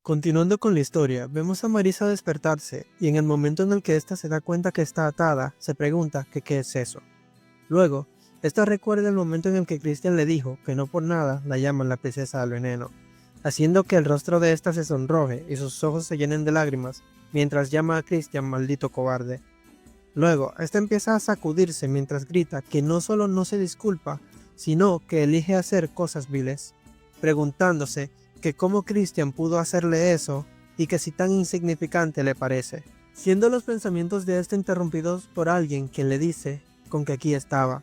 Continuando con la historia, vemos a Marisa despertarse y en el momento en el que ésta se da cuenta que está atada, se pregunta que qué es eso. Luego, ésta recuerda el momento en el que Christian le dijo que no por nada la llaman la princesa del veneno, haciendo que el rostro de ésta se sonroje y sus ojos se llenen de lágrimas mientras llama a Christian maldito cobarde. Luego, ésta empieza a sacudirse mientras grita que no solo no se disculpa, sino que elige hacer cosas viles, preguntándose que cómo Christian pudo hacerle eso y que si tan insignificante le parece, siendo los pensamientos de este interrumpidos por alguien quien le dice con que aquí estaba,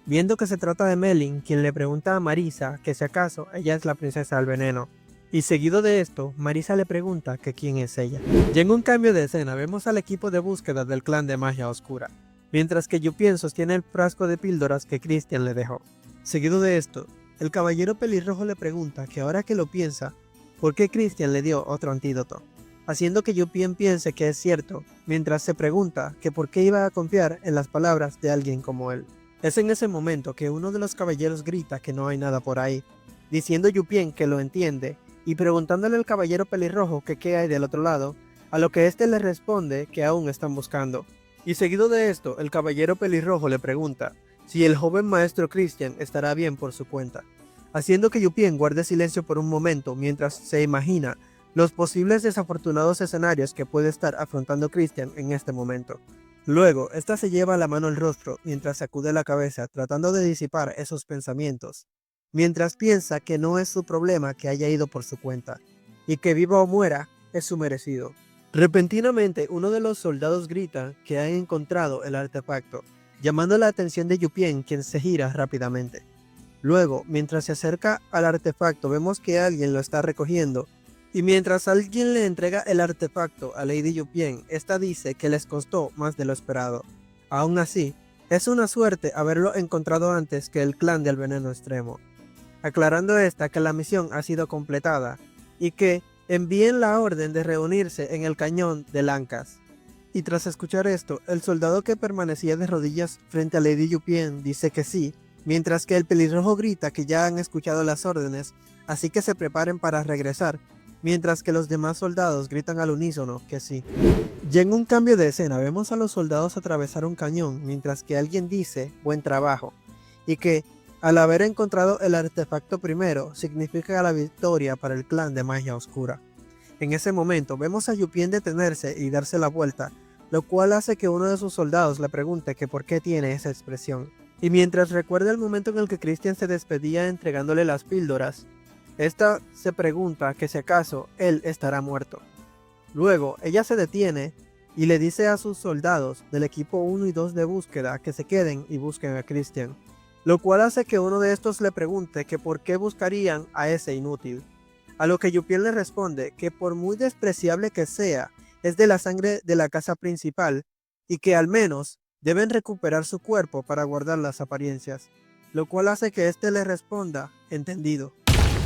viendo que se trata de Melin, quien le pregunta a Marisa que si acaso ella es la princesa del veneno. Y seguido de esto, Marisa le pregunta que quién es ella. Y en un cambio de escena vemos al equipo de búsqueda del clan de magia oscura, mientras que Yupien sostiene el frasco de píldoras que Christian le dejó. Seguido de esto, el caballero pelirrojo le pregunta que ahora que lo piensa, ¿por qué Christian le dio otro antídoto? Haciendo que Yupien piense que es cierto, mientras se pregunta que por qué iba a confiar en las palabras de alguien como él. Es en ese momento que uno de los caballeros grita que no hay nada por ahí, diciendo Yupien que lo entiende, y preguntándole al caballero pelirrojo que qué hay del otro lado, a lo que éste le responde que aún están buscando. Y seguido de esto, el caballero pelirrojo le pregunta si el joven maestro Christian estará bien por su cuenta, haciendo que Yupien guarde silencio por un momento mientras se imagina los posibles desafortunados escenarios que puede estar afrontando Christian en este momento. Luego, esta se lleva la mano al rostro mientras sacude la cabeza tratando de disipar esos pensamientos, mientras piensa que no es su problema que haya ido por su cuenta, y que viva o muera es su merecido. Repentinamente, uno de los soldados grita que han encontrado el artefacto, llamando la atención de Yupien, quien se gira rápidamente. Luego, mientras se acerca al artefacto, vemos que alguien lo está recogiendo, y mientras alguien le entrega el artefacto a Lady Yupien, esta dice que les costó más de lo esperado. Aún así, es una suerte haberlo encontrado antes que el clan del veneno extremo, aclarando esta que la misión ha sido completada y que envíen la orden de reunirse en el cañón de Lancas. Y tras escuchar esto, el soldado que permanecía de rodillas frente a Lady Yupien dice que sí, mientras que el pelirrojo grita que ya han escuchado las órdenes, así que se preparen para regresar, mientras que los demás soldados gritan al unísono que sí. Y en un cambio de escena vemos a los soldados atravesar un cañón, mientras que alguien dice buen trabajo, y que al haber encontrado el artefacto primero, significa la victoria para el clan de magia oscura. En ese momento vemos a Yupien detenerse y darse la vuelta, lo cual hace que uno de sus soldados le pregunte que por qué tiene esa expresión. Y mientras recuerda el momento en el que Christian se despedía entregándole las píldoras, esta se pregunta que si acaso él estará muerto. Luego ella se detiene y le dice a sus soldados del equipo 1 y 2 de búsqueda que se queden y busquen a Christian, lo cual hace que uno de estos le pregunte que por qué buscarían a ese inútil, a lo que Yupien le responde que por muy despreciable que sea, es de la sangre de la casa principal y que al menos deben recuperar su cuerpo para guardar las apariencias, lo cual hace que éste le responda entendido.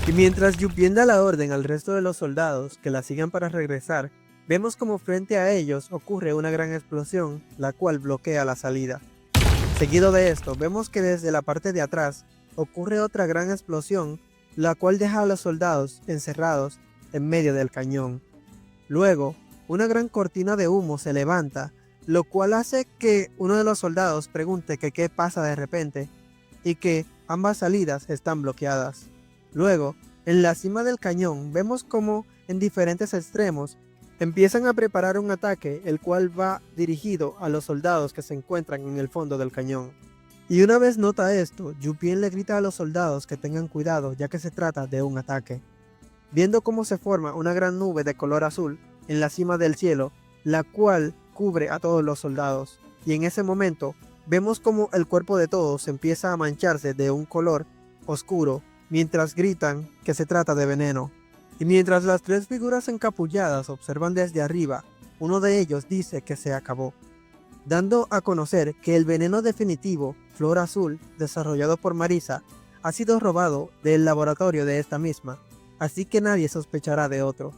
Y mientras Yupien da la orden al resto de los soldados que la sigan para regresar, vemos como frente a ellos ocurre una gran explosión, la cual bloquea la salida. Seguido de esto, vemos que desde la parte de atrás ocurre otra gran explosión, la cual deja a los soldados encerrados en medio del cañón. Luego, una gran cortina de humo se levanta, lo cual hace que uno de los soldados pregunte que qué pasa de repente, y que ambas salidas están bloqueadas. Luego, en la cima del cañón, vemos como en diferentes extremos empiezan a preparar un ataque, el cual va dirigido a los soldados que se encuentran en el fondo del cañón. Y una vez nota esto, Yupien le grita a los soldados que tengan cuidado ya que se trata de un ataque. Viendo cómo se forma una gran nube de color azul en la cima del cielo, la cual cubre a todos los soldados, y en ese momento vemos como el cuerpo de todos empieza a mancharse de un color oscuro, mientras gritan que se trata de veneno. Y mientras las tres figuras encapulladas observan desde arriba, uno de ellos dice que se acabó, dando a conocer que el veneno definitivo, Flor Azul, desarrollado por Marisa, ha sido robado del laboratorio de esta misma, así que nadie sospechará de otro,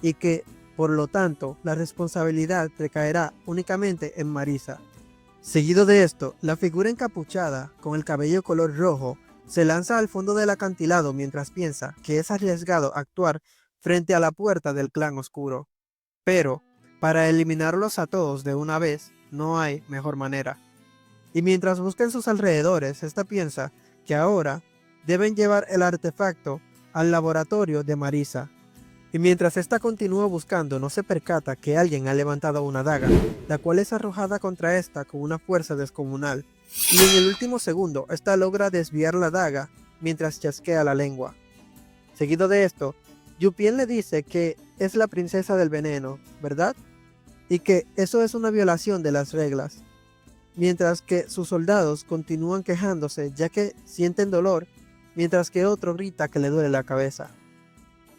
y que, por lo tanto, la responsabilidad recaerá únicamente en Marisa. Seguido de esto, la figura encapuchada, con el cabello color rojo, se lanza al fondo del acantilado mientras piensa que es arriesgado actuar frente a la puerta del clan oscuro. Pero, para eliminarlos a todos de una vez, no hay mejor manera. Y mientras busca en sus alrededores, esta piensa que ahora deben llevar el artefacto al laboratorio de Marisa. Y mientras esta continúa buscando, no se percata que alguien ha levantado una daga, la cual es arrojada contra esta con una fuerza descomunal. Y en el último segundo, esta logra desviar la daga mientras chasquea la lengua. Seguido de esto, Yupien le dice que es la princesa del veneno, ¿verdad? Y que eso es una violación de las reglas. Mientras que sus soldados continúan quejándose ya que sienten dolor, mientras que otro grita que le duele la cabeza.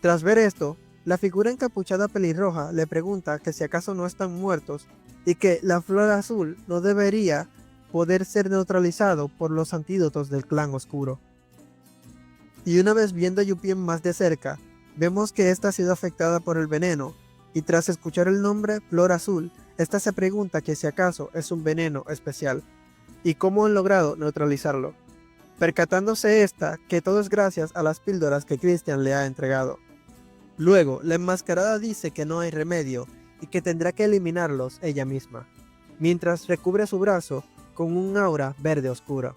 Tras ver esto, la figura encapuchada pelirroja le pregunta que si acaso no están muertos y que la flor azul no debería poder ser neutralizado por los antídotos del clan oscuro. Y una vez viendo a Yupien más de cerca, vemos que esta ha sido afectada por el veneno, y tras escuchar el nombre Flor Azul, esta se pregunta que si acaso es un veneno especial, y cómo han logrado neutralizarlo, percatándose esta que todo es gracias a las píldoras que Christian le ha entregado. Luego, la enmascarada dice que no hay remedio, y que tendrá que eliminarlos ella misma, mientras recubre su brazo con un aura verde oscura.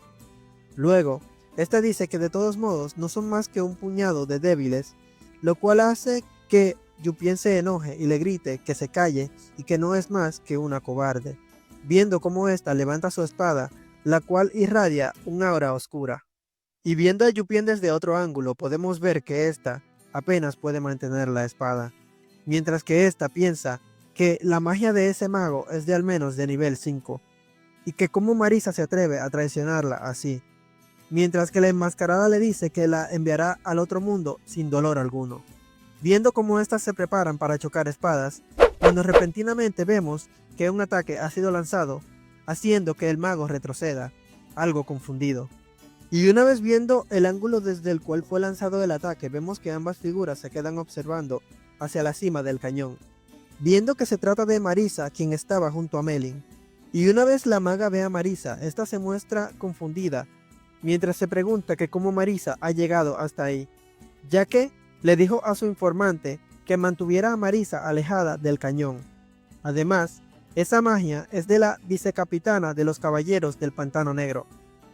Luego, esta dice que de todos modos no son más que un puñado de débiles, lo cual hace que Yupien se enoje y le grite que se calle y que no es más que una cobarde, viendo cómo ésta levanta su espada, la cual irradia un aura oscura. Y viendo a Yupien desde otro ángulo podemos ver que ésta apenas puede mantener la espada, mientras que ésta piensa que la magia de ese mago es de al menos de nivel 5, y que cómo Marisa se atreve a traicionarla así, mientras que la enmascarada le dice que la enviará al otro mundo sin dolor alguno. Viendo cómo éstas se preparan para chocar espadas, cuando repentinamente vemos que un ataque ha sido lanzado, haciendo que el mago retroceda, algo confundido. Y una vez viendo el ángulo desde el cual fue lanzado el ataque, vemos que ambas figuras se quedan observando hacia la cima del cañón, viendo que se trata de Marisa quien estaba junto a Melin. Y una vez la maga ve a Marisa, esta se muestra confundida, mientras se pregunta que cómo Marisa ha llegado hasta ahí, ya que le dijo a su informante que mantuviera a Marisa alejada del cañón. Además, esa magia es de la vicecapitana de los caballeros del Pantano Negro,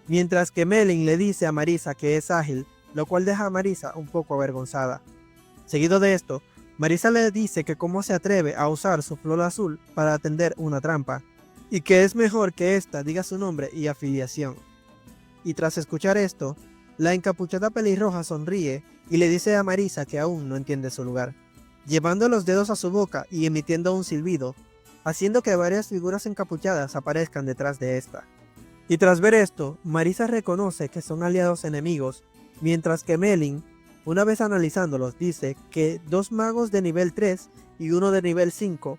mientras que Melin le dice a Marisa que es ágil, lo cual deja a Marisa un poco avergonzada. Seguido de esto, Marisa le dice que cómo se atreve a usar su flor azul para atender una trampa, y que es mejor que ésta diga su nombre y afiliación. Y tras escuchar esto, la encapuchada pelirroja sonríe y le dice a Marisa que aún no entiende su lugar, llevando los dedos a su boca y emitiendo un silbido, haciendo que varias figuras encapuchadas aparezcan detrás de esta. Y tras ver esto, Marisa reconoce que son aliados enemigos, mientras que Melin, una vez analizándolos, dice que 2 magos de nivel 3 y uno de nivel 5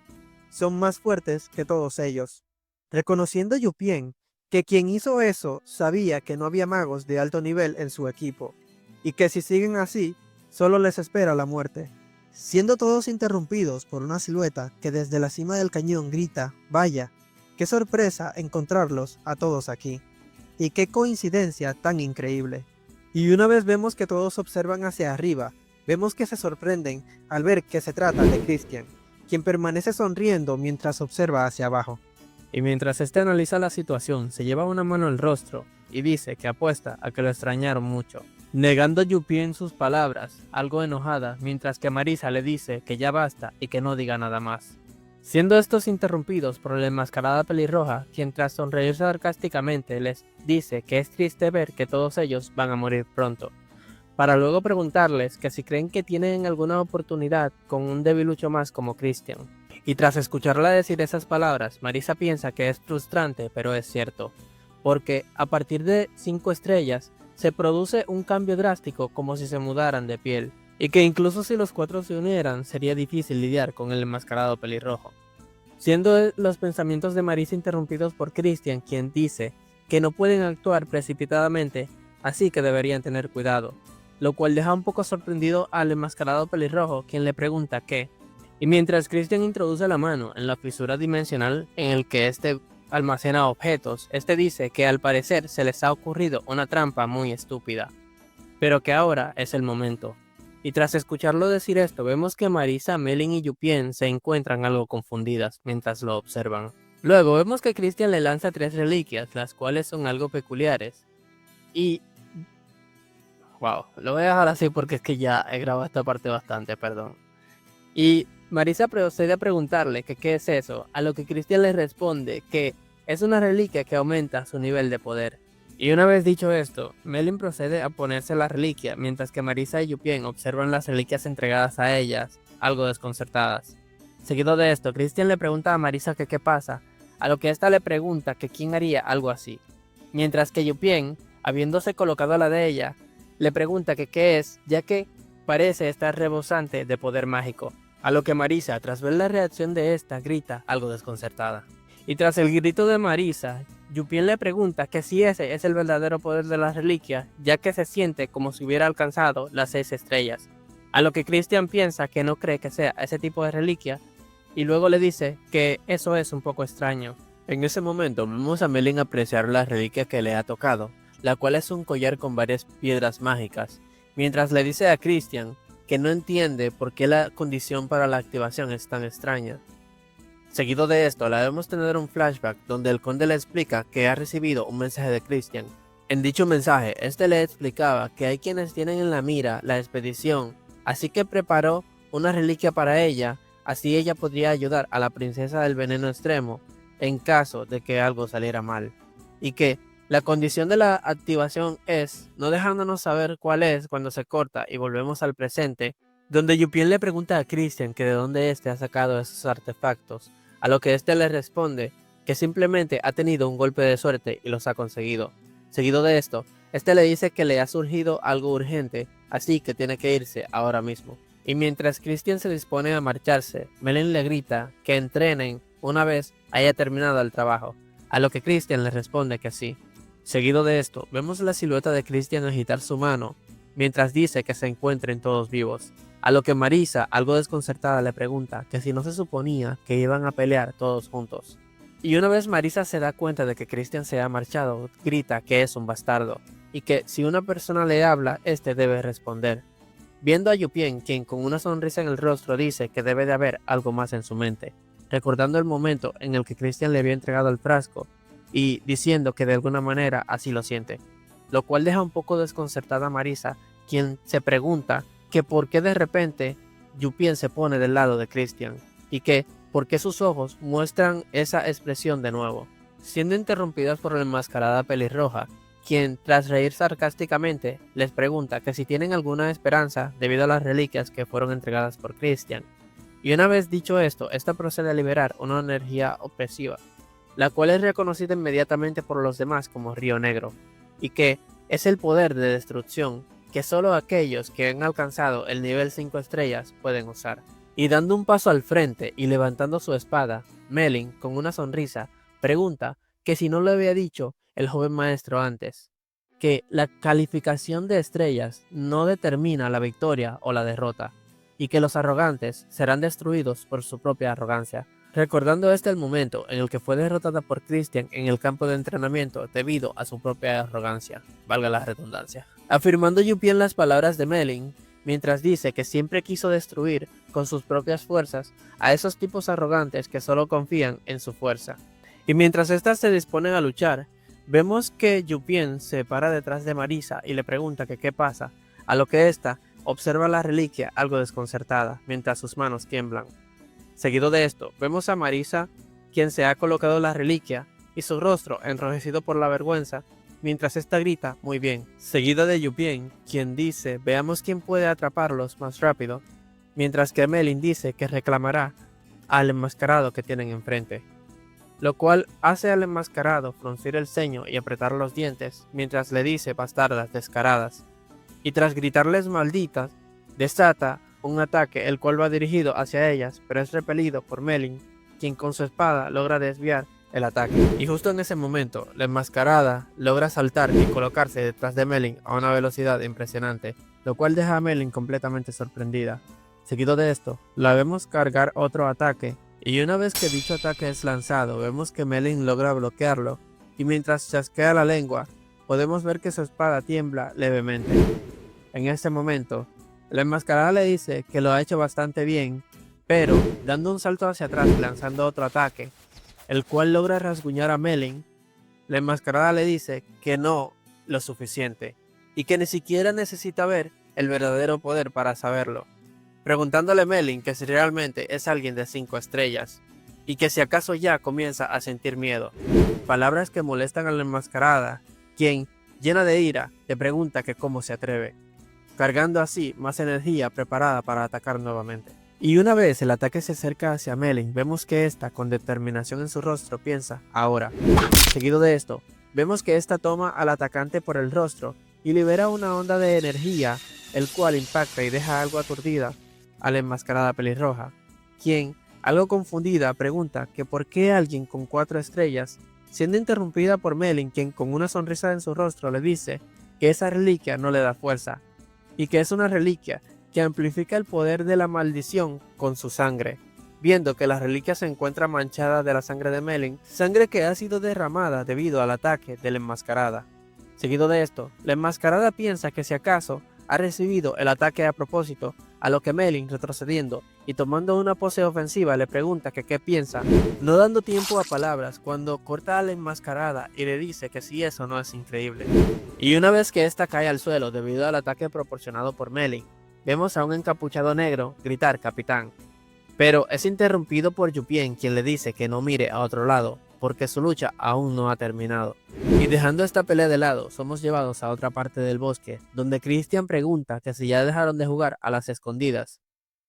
son más fuertes que todos ellos, reconociendo Yupien que quien hizo eso sabía que no había magos de alto nivel en su equipo, y que si siguen así, solo les espera la muerte. Siendo todos interrumpidos por una silueta que desde la cima del cañón grita, «¡Vaya! ¡Qué sorpresa encontrarlos a todos aquí! ¡Y qué coincidencia tan increíble!». Y una vez vemos que todos observan hacia arriba, vemos que se sorprenden al ver que se trata de Christian, quien permanece sonriendo mientras observa hacia abajo. Y mientras este analiza la situación, se lleva una mano al rostro y dice que apuesta a que lo extrañaron mucho, negando a Yupien sus palabras, algo enojada, mientras que Marisa le dice que ya basta y que no diga nada más. Siendo estos interrumpidos por la enmascarada pelirroja, quien tras sonreír sarcásticamente les dice que es triste ver que todos ellos van a morir pronto, para luego preguntarles que si creen que tienen alguna oportunidad con un debilucho más como Christian. Y tras escucharla decir esas palabras, Marisa piensa que es frustrante, pero es cierto, porque a partir de 5 estrellas se produce un cambio drástico como si se mudaran de piel, y que incluso si los 4 se unieran sería difícil lidiar con el enmascarado pelirrojo. Siendo los pensamientos de Marisa interrumpidos por Christian, quien dice que no pueden actuar precipitadamente, así que deberían tener cuidado, lo cual deja un poco sorprendido al enmascarado pelirrojo, quien le pregunta qué. Y mientras Christian introduce la mano en la fisura dimensional en el que este almacena objetos, este dice que al parecer se les ha ocurrido una trampa muy estúpida, pero que ahora es el momento. Y tras escucharlo decir esto, vemos que Marisa, Melin y Yupien se encuentran algo confundidas mientras lo observan. Luego vemos que Christian le lanza 3 reliquias, las cuales son algo peculiares. Y... wow, lo voy a dejar así porque es que ya he grabado esta parte bastante, perdón. Y Marisa procede a preguntarle que qué es eso, a lo que Christian le responde que es una reliquia que aumenta su nivel de poder. Y una vez dicho esto, Melin procede a ponerse la reliquia, mientras que Marisa y Yupien observan las reliquias entregadas a ellas, algo desconcertadas. Seguido de esto, Christian le pregunta a Marisa que qué pasa, a lo que ésta le pregunta que quién haría algo así. Mientras que Yupien, habiéndose colocado a la de ella, le pregunta que qué es, ya que parece estar rebosante de poder mágico. A lo que Marisa, tras ver la reacción de esta, grita algo desconcertada. Y tras el grito de Marisa, Yupien le pregunta que si ese es el verdadero poder de la reliquia, ya que se siente como si hubiera alcanzado las 6 estrellas. A lo que Christian piensa que no cree que sea ese tipo de reliquia, y luego le dice que eso es un poco extraño. En ese momento vemos a Melin apreciar la reliquia que le ha tocado, la cual es un collar con varias piedras mágicas, mientras le dice a Christian que no entiende por qué la condición para la activación es tan extraña. Seguido de esto, la vemos tener un flashback donde el conde le explica que ha recibido un mensaje de Christian. En dicho mensaje, este le explicaba que hay quienes tienen en la mira la expedición, así que preparó una reliquia para ella, así ella podría ayudar a la princesa del veneno extremo en caso de que algo saliera mal. Y que la condición de la activación es, no dejándonos saber cuál es cuando se corta y volvemos al presente, donde Yupien le pregunta a Christian que de dónde este ha sacado esos artefactos, a lo que este le responde que simplemente ha tenido un golpe de suerte y los ha conseguido. Seguido de esto, este le dice que le ha surgido algo urgente, así que tiene que irse ahora mismo. Y mientras Christian se dispone a marcharse, Melin le grita que entrenen una vez haya terminado el trabajo, a lo que Christian le responde que sí. Seguido de esto, vemos la silueta de Christian agitar su mano, mientras dice que se encuentren todos vivos, a lo que Marisa, algo desconcertada, le pregunta que si no se suponía que iban a pelear todos juntos. Y una vez Marisa se da cuenta de que Christian se ha marchado, grita que es un bastardo, y que si una persona le habla, este debe responder. Viendo a Yupien, quien con una sonrisa en el rostro dice que debe de haber algo más en su mente, recordando el momento en el que Christian le había entregado el frasco, y diciendo que de alguna manera así lo siente, lo cual deja un poco desconcertada a Marisa, quien se pregunta que por qué de repente Yupien se pone del lado de Christian, y que por qué sus ojos muestran esa expresión de nuevo, siendo interrumpidas por la enmascarada pelirroja, quien tras reír sarcásticamente les pregunta que si tienen alguna esperanza debido a las reliquias que fueron entregadas por Christian. Y una vez dicho esto, esta procede a liberar una energía opresiva, la cual es reconocida inmediatamente por los demás como Río Negro, y que es el poder de destrucción que solo aquellos que han alcanzado el nivel 5 estrellas pueden usar. Y dando un paso al frente y levantando su espada, Melin, con una sonrisa, pregunta que si no le había dicho el joven maestro antes, que la calificación de estrellas no determina la victoria o la derrota, y que los arrogantes serán destruidos por su propia arrogancia. Recordando el momento en el que fue derrotada por Christian en el campo de entrenamiento debido a su propia arrogancia, valga la redundancia. Afirmando Yupien las palabras de Melin, mientras dice que siempre quiso destruir con sus propias fuerzas a esos tipos arrogantes que solo confían en su fuerza. Y mientras éstas se disponen a luchar, vemos que Yupien se para detrás de Marisa y le pregunta que qué pasa, a lo que ésta observa la reliquia algo desconcertada, mientras sus manos tiemblan. Seguido de esto, vemos a Marisa, quien se ha colocado la reliquia, y su rostro enrojecido por la vergüenza, mientras esta grita muy bien, seguida de Yupien, quien dice veamos quién puede atraparlos más rápido, mientras que Melin dice que reclamará al enmascarado que tienen enfrente, lo cual hace al enmascarado fruncir el ceño y apretar los dientes, mientras le dice bastardas descaradas, y tras gritarles malditas, desata un ataque el cual va dirigido hacia ellas, pero es repelido por Melin, quien con su espada logra desviar el ataque. Y justo en ese momento, la enmascarada logra saltar y colocarse detrás de Melin a una velocidad impresionante, lo cual deja a Melin completamente sorprendida. Seguido de esto, la vemos cargar otro ataque, y una vez que dicho ataque es lanzado, vemos que Melin logra bloquearlo, y mientras chasquea la lengua, podemos ver que su espada tiembla levemente. En este momento, La enmascarada le dice que lo ha hecho bastante bien, pero dando un salto hacia atrás y lanzando otro ataque, el cual logra rasguñar a Melin, la enmascarada le dice que no lo suficiente y que ni siquiera necesita ver el verdadero poder para saberlo, preguntándole a Melin que si realmente es alguien de 5 estrellas y que si acaso ya comienza a sentir miedo. Palabras que molestan a la enmascarada, quien, llena de ira, le pregunta que cómo se atreve, cargando así más energía preparada para atacar nuevamente. Y una vez el ataque se acerca hacia Melin, vemos que ésta, con determinación en su rostro, piensa, ahora. Seguido de esto, vemos que ésta toma al atacante por el rostro y libera una onda de energía, el cual impacta y deja algo aturdida a la enmascarada pelirroja, quien, algo confundida, pregunta que por qué alguien con 4 estrellas, siendo interrumpida por Melin, quien con una sonrisa en su rostro le dice que esa reliquia no le da fuerza, y que es una reliquia que amplifica el poder de la maldición con su sangre. Viendo que la reliquia se encuentra manchada de la sangre de Melin, sangre que ha sido derramada debido al ataque de la enmascarada. Seguido de esto, la enmascarada piensa que si acaso ha recibido el ataque a propósito, a lo que Melin, retrocediendo y tomando una pose ofensiva, le pregunta que qué piensa, no dando tiempo a palabras cuando corta a la enmascarada y le dice que si eso no es increíble. Y una vez que ésta cae al suelo debido al ataque proporcionado por Melin, vemos a un encapuchado negro gritar capitán, pero es interrumpido por Yupien, quien le dice que no mire a otro lado, porque su lucha aún no ha terminado. Y dejando esta pelea de lado, somos llevados a otra parte del bosque, donde Christian pregunta que si ya dejaron de jugar a las escondidas,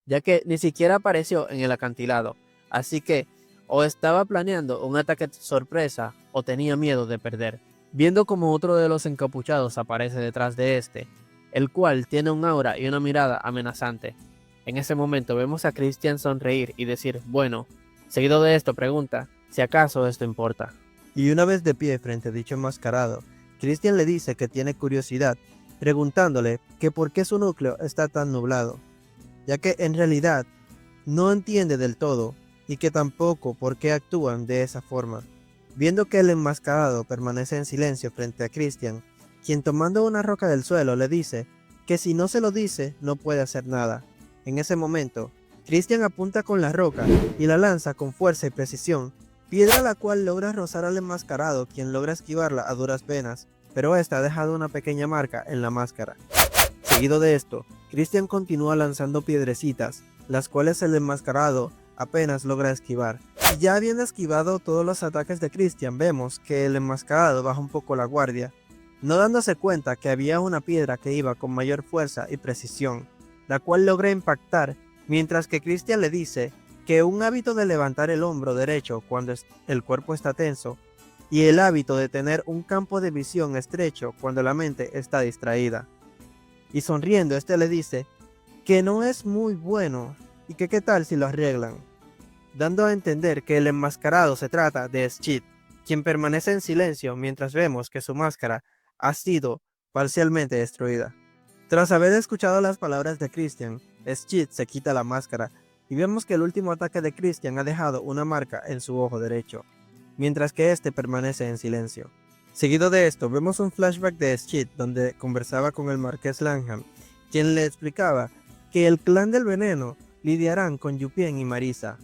ya que ni siquiera apareció en el acantilado, así que o estaba planeando un ataque sorpresa o tenía miedo de perder. Viendo como otro de los encapuchados aparece detrás de este, el cual tiene un aura y una mirada amenazante. En ese momento vemos a Christian sonreír y decir, bueno. Seguido de esto pregunta si acaso esto importa. Y una vez de pie frente a dicho enmascarado, Christian le dice que tiene curiosidad, preguntándole que por qué su núcleo está tan nublado, ya que en realidad no entiende del todo y que tampoco por qué actúan de esa forma. Viendo que el enmascarado permanece en silencio frente a Christian, quien tomando una roca del suelo le dice que si no se lo dice no puede hacer nada. En ese momento, Christian apunta con la roca y la lanza con fuerza y precisión, piedra la cual logra rozar al enmascarado, quien logra esquivarla a duras penas, pero esta ha dejado una pequeña marca en la máscara. Seguido de esto, Christian continúa lanzando piedrecitas, las cuales el enmascarado apenas logra esquivar. Y ya habiendo esquivado todos los ataques de Christian, vemos que el enmascarado baja un poco la guardia, no dándose cuenta que había una piedra que iba con mayor fuerza y precisión, la cual logra impactar, mientras que Christian le dice que un hábito de levantar el hombro derecho cuando el cuerpo está tenso, y el hábito de tener un campo de visión estrecho cuando la mente está distraída. Y sonriendo, este le dice que no es muy bueno y que qué tal si lo arreglan, dando a entender que el enmascarado se trata de Schit, quien permanece en silencio mientras vemos que su máscara ha sido parcialmente destruida. Tras haber escuchado las palabras de Christian, Schit se quita la máscara y vemos que el último ataque de Christian ha dejado una marca en su ojo derecho, mientras que este permanece en silencio. Seguido de esto, vemos un flashback de Schit donde conversaba con el Marqués Langham, quien le explicaba que el clan del veneno lidiarán con Yupien y Marisa,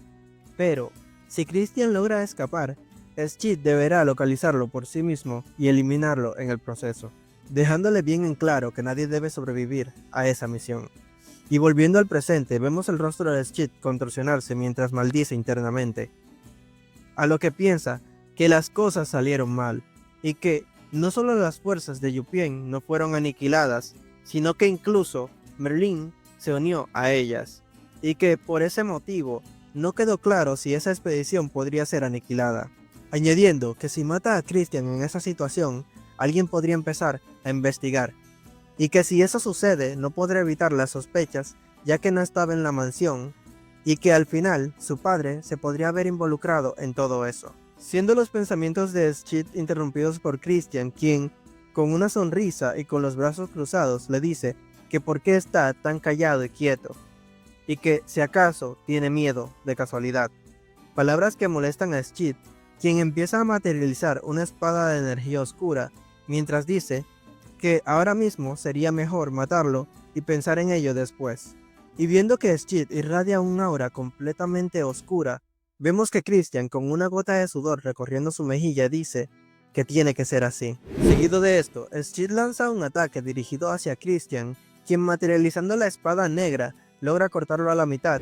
pero si Christian logra escapar, Schit deberá localizarlo por sí mismo y eliminarlo en el proceso, dejándole bien en claro que nadie debe sobrevivir a esa misión. Y volviendo al presente, vemos el rostro de Schit contorsionarse mientras maldice internamente, a lo que piensa que las cosas salieron mal, y que no solo las fuerzas de Yupien no fueron aniquiladas, sino que incluso Merlin se unió a ellas, y que por ese motivo no quedó claro si esa expedición podría ser aniquilada, añadiendo que si mata a Christian en esa situación, alguien podría empezar a investigar, y que si eso sucede no podrá evitar las sospechas ya que no estaba en la mansión, y que al final su padre se podría haber involucrado en todo eso. Siendo los pensamientos de Schit interrumpidos por Christian, quien, con una sonrisa y con los brazos cruzados, le dice que por qué está tan callado y quieto, y que si acaso tiene miedo de casualidad. Palabras que molestan a Schit, quien empieza a materializar una espada de energía oscura, mientras dice que ahora mismo sería mejor matarlo y pensar en ello después. Y viendo que Schmidt irradia un aura completamente oscura, vemos que Christian, con una gota de sudor recorriendo su mejilla, dice que tiene que ser así. Seguido de esto, Schmidt lanza un ataque dirigido hacia Christian, quien materializando la espada negra, logra cortarlo a la mitad,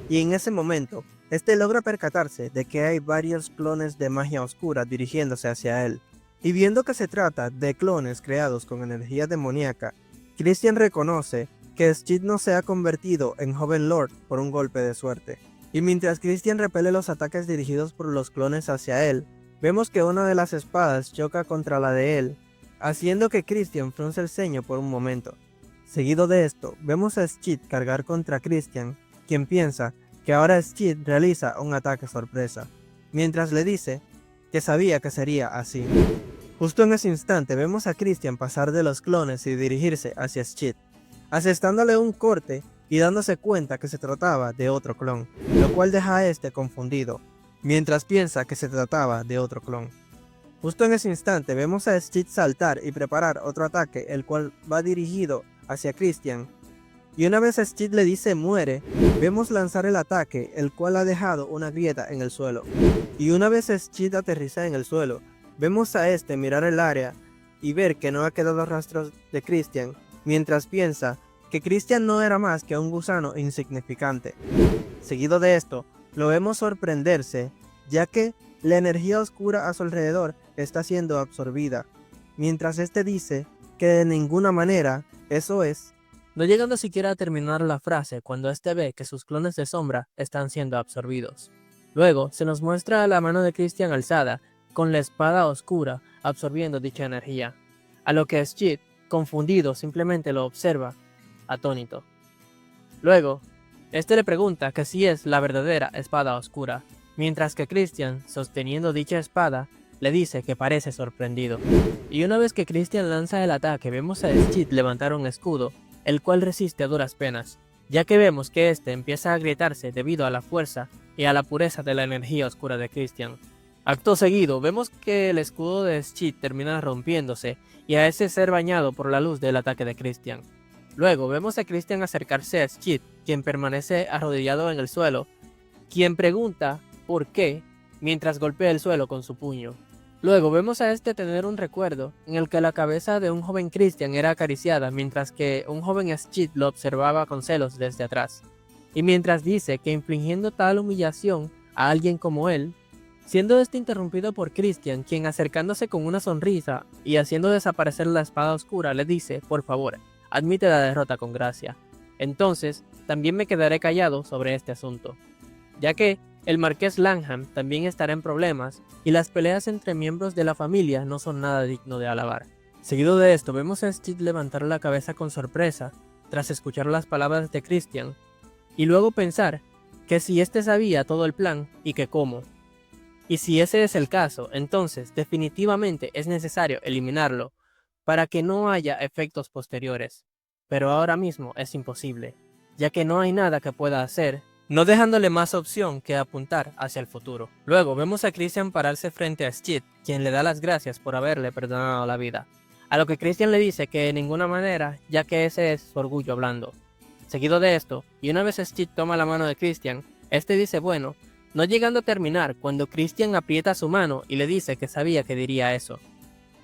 y en ese momento, este logra percatarse de que hay varios clones de magia oscura dirigiéndose hacia él. Y viendo que se trata de clones creados con energía demoníaca, Christian reconoce que Schmidt no se ha convertido en Joven Lord por un golpe de suerte. Y mientras Christian repele los ataques dirigidos por los clones hacia él, vemos que una de las espadas choca contra la de él, haciendo que Christian frunce el ceño por un momento. Seguido de esto, vemos a Schmidt cargar contra Christian, quien piensa que ahora Schmidt realiza un ataque sorpresa, mientras le dice que sabía que sería así. Justo en ese instante vemos a Christian pasar de los clones y dirigirse hacia Schmidt, asestándole un corte y dándose cuenta que se trataba de otro clon, lo cual deja a este confundido, mientras piensa que se trataba de otro clon. Justo en ese instante vemos a Schmidt saltar y preparar otro ataque, el cual va dirigido hacia Christian, y una vez Schmidt le dice muere, vemos lanzar el ataque, el cual ha dejado una grieta en el suelo. Y una vez Schmidt aterriza en el suelo, vemos a este mirar el área y ver que no ha quedado rastros de Christian, mientras piensa que Christian no era más que un gusano insignificante. Seguido de esto, lo vemos sorprenderse, ya que la energía oscura a su alrededor está siendo absorbida, mientras este dice que de ninguna manera eso es. No llegando siquiera a terminar la frase cuando este ve que sus clones de sombra están siendo absorbidos. Luego se nos muestra la mano de Christian alzada, con la espada oscura absorbiendo dicha energía, a lo que Schmidt, confundido, simplemente lo observa, atónito. Luego, este le pregunta que si es la verdadera espada oscura, mientras que Christian, sosteniendo dicha espada, le dice que parece sorprendido. Y una vez que Christian lanza el ataque, vemos a Schmidt levantar un escudo, el cual resiste a duras penas, ya que vemos que este empieza a agrietarse debido a la fuerza y a la pureza de la energía oscura de Christian. Acto seguido, vemos que el escudo de Schmidt termina rompiéndose y a ese ser bañado por la luz del ataque de Christian. Luego vemos a Christian acercarse a Schmidt, quien permanece arrodillado en el suelo, quien pregunta por qué mientras golpea el suelo con su puño. Luego vemos a este tener un recuerdo en el que la cabeza de un joven Christian era acariciada mientras que un joven Schmidt lo observaba con celos desde atrás. Y mientras dice que infligiendo tal humillación a alguien como él, siendo este interrumpido por Christian, quien acercándose con una sonrisa y haciendo desaparecer la espada oscura le dice, por favor, admite la derrota con gracia. Entonces, también me quedaré callado sobre este asunto, ya que el marqués Langham también estará en problemas y las peleas entre miembros de la familia no son nada digno de alabar. Seguido de esto, vemos a Schmidt levantar la cabeza con sorpresa tras escuchar las palabras de Christian y luego pensar que si este sabía todo el plan y que cómo. Y si ese es el caso, entonces definitivamente es necesario eliminarlo para que no haya efectos posteriores. Pero ahora mismo es imposible, ya que no hay nada que pueda hacer, no dejándole más opción que apuntar hacia el futuro. Luego vemos a Christian pararse frente a Schmidt, quien le da las gracias por haberle perdonado la vida, a lo que Christian le dice que de ninguna manera, ya que ese es su orgullo hablando. Seguido de esto, y una vez Schmidt toma la mano de Christian, este dice bueno, no llegando a terminar cuando Christian aprieta su mano y le dice que sabía que diría eso.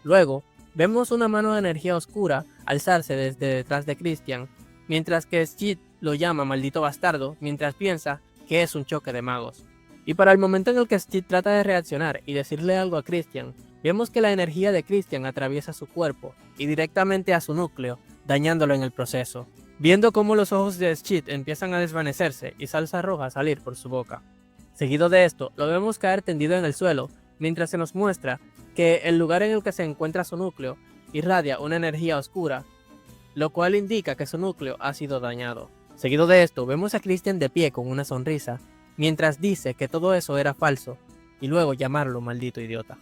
Luego, vemos una mano de energía oscura alzarse desde detrás de Christian, mientras que Schmidt lo llama maldito bastardo mientras piensa que es un choque de magos. Y para el momento en el que Schmidt trata de reaccionar y decirle algo a Christian, vemos que la energía de Christian atraviesa su cuerpo y directamente a su núcleo, dañándolo en el proceso. Viendo cómo los ojos de Schmidt empiezan a desvanecerse y salsa roja a salir por su boca. Seguido de esto, lo vemos caer tendido en el suelo, mientras se nos muestra que el lugar en el que se encuentra su núcleo irradia una energía oscura, lo cual indica que su núcleo ha sido dañado. Seguido de esto, vemos a Christian de pie con una sonrisa, mientras dice que todo eso era falso, y luego llamarlo maldito idiota.